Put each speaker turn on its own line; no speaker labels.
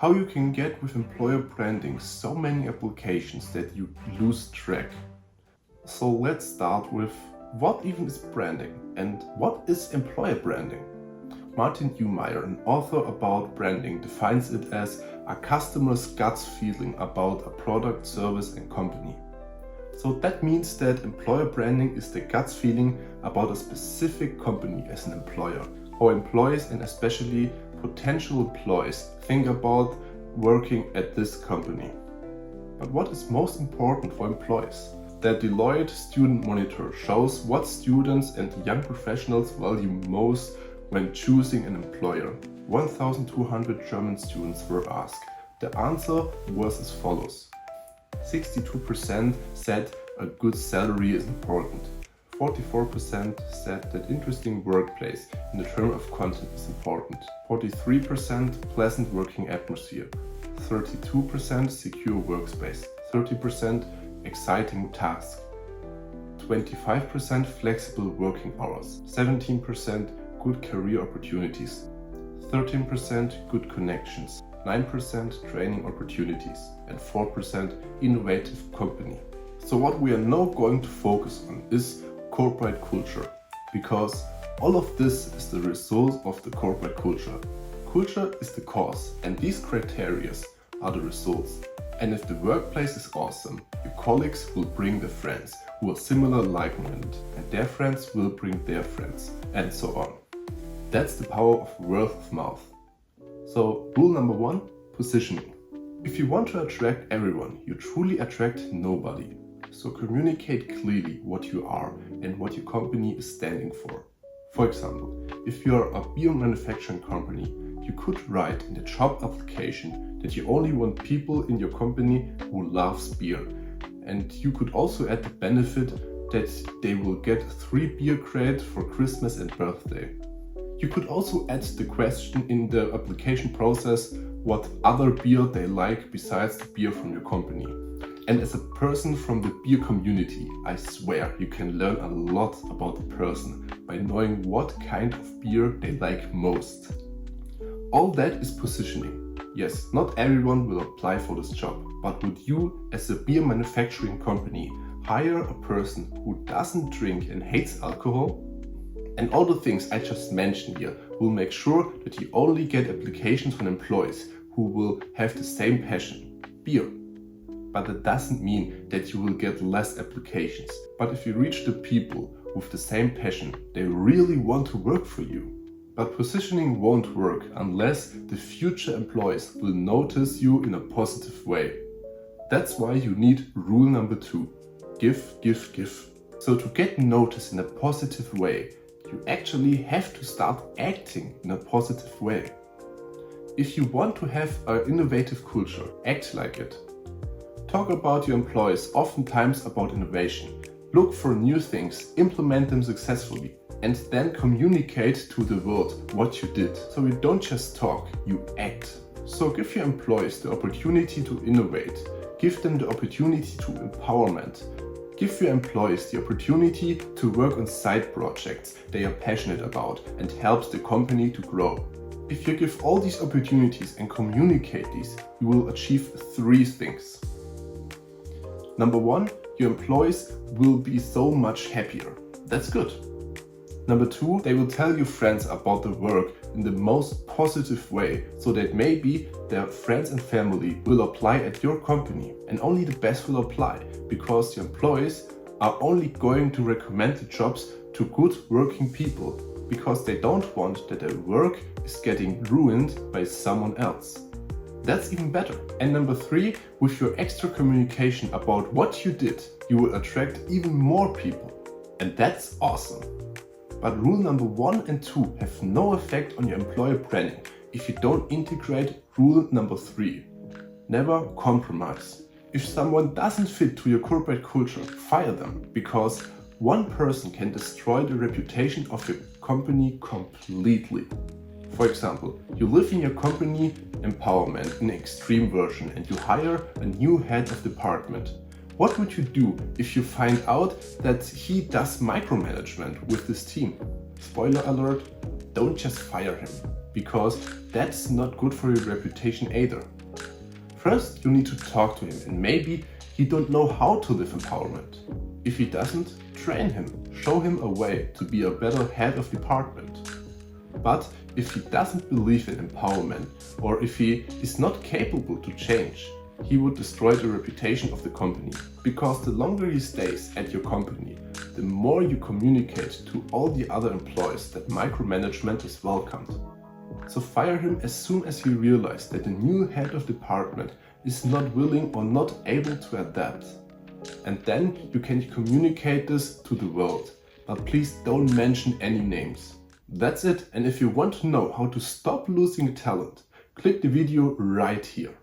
How you can get with employer branding so many applications that you lose track. So let's start with what even is branding and what is employer branding? Martin Neumeyer, an author about branding, defines it as a customer's gut feeling about a product, service and company. So that means that employer branding is the gut feeling about a specific company as an employer. How employees and especially potential employees think about working at this company. But what is most important for employees? The Deloitte Student Monitor shows what students and young professionals value most when choosing an employer. 1,200 German students were asked. The answer was as follows. 62% said a good salary is important. 44% said that interesting workplace in the term of content is important. 43% pleasant working atmosphere. 32% secure workspace. 30% exciting task. 25% flexible working hours. 17% good career opportunities. 13% good connections. 9% training opportunities and 4% innovative company. So what we are now going to focus on is corporate culture, because all of this is the result of the corporate culture. Culture is the cause and these criteria are the results. And if the workplace is awesome, your colleagues will bring their friends who are similar like-minded and their friends will bring their friends and so on. That's the power of word of mouth. So rule number 1, positioning. If you want to attract everyone, you truly attract nobody. So communicate clearly what you are and what your company is standing for. For example, if you are a beer manufacturing company, you could write in the job application that you only want people in your company who loves beer. And you could also add the benefit that they will get 3 beer crates for Christmas and birthday. You could also add the question in the application process what other beer they like besides the beer from your company. And as a person from the beer community, I swear you can learn a lot about the person by knowing what kind of beer they like most. All that is positioning. Yes, not everyone will apply for this job, but would you, as a beer manufacturing company, hire a person who doesn't drink and hates alcohol? And all the things I just mentioned here will make sure that you only get applications from employees who will have the same passion, beer. But that doesn't mean that you will get less applications. But if you reach the people with the same passion, they really want to work for you. But positioning won't work unless the future employees will notice you in a positive way. That's why you need rule number 2. Give, give, give. So to get noticed in a positive way, you actually have to start acting in a positive way. If you want to have an innovative culture, act like it. Talk about your employees, oftentimes about innovation. Look for new things, implement them successfully, and then communicate to the world what you did. So you don't just talk, you act. So give your employees the opportunity to innovate. Give them the opportunity to empowerment. Give your employees the opportunity to work on side projects they are passionate about and helps the company to grow. If you give all these opportunities and communicate these, you will achieve 3 things. Number 1, your employees will be so much happier. That's good. Number 2, they will tell your friends about the work in the most positive way, so that maybe their friends and family will apply at your company, and only the best will apply, because your employees are only going to recommend the jobs to good working people, because they don't want that their work is getting ruined by someone else. That's even better. And number 3, with your extra communication about what you did, you will attract even more people. And that's awesome. But rule number 1 and 2 have no effect on your employer branding if you don't integrate rule number 3. Never compromise. If someone doesn't fit to your corporate culture, fire them, because one person can destroy the reputation of your company completely. For example, you live in your company empowerment in extreme version and you hire a new head of department. What would you do if you find out that he does micromanagement with this team? Spoiler alert, don't just fire him. because that's not good for your reputation either. First, you need to talk to him, and maybe he don't know how to live empowerment. If he doesn't, train him, show him a way to be a better head of department. But if he doesn't believe in empowerment, or if he is not capable to change, he would destroy the reputation of the company. Because the longer he stays at your company, the more you communicate to all the other employees that micromanagement is welcomed. So fire him as soon as you realize that the new head of department is not willing or not able to adapt. And then you can communicate this to the world. But please don't mention any names. That's it, and if you want to know how to stop losing talent, click the video right here.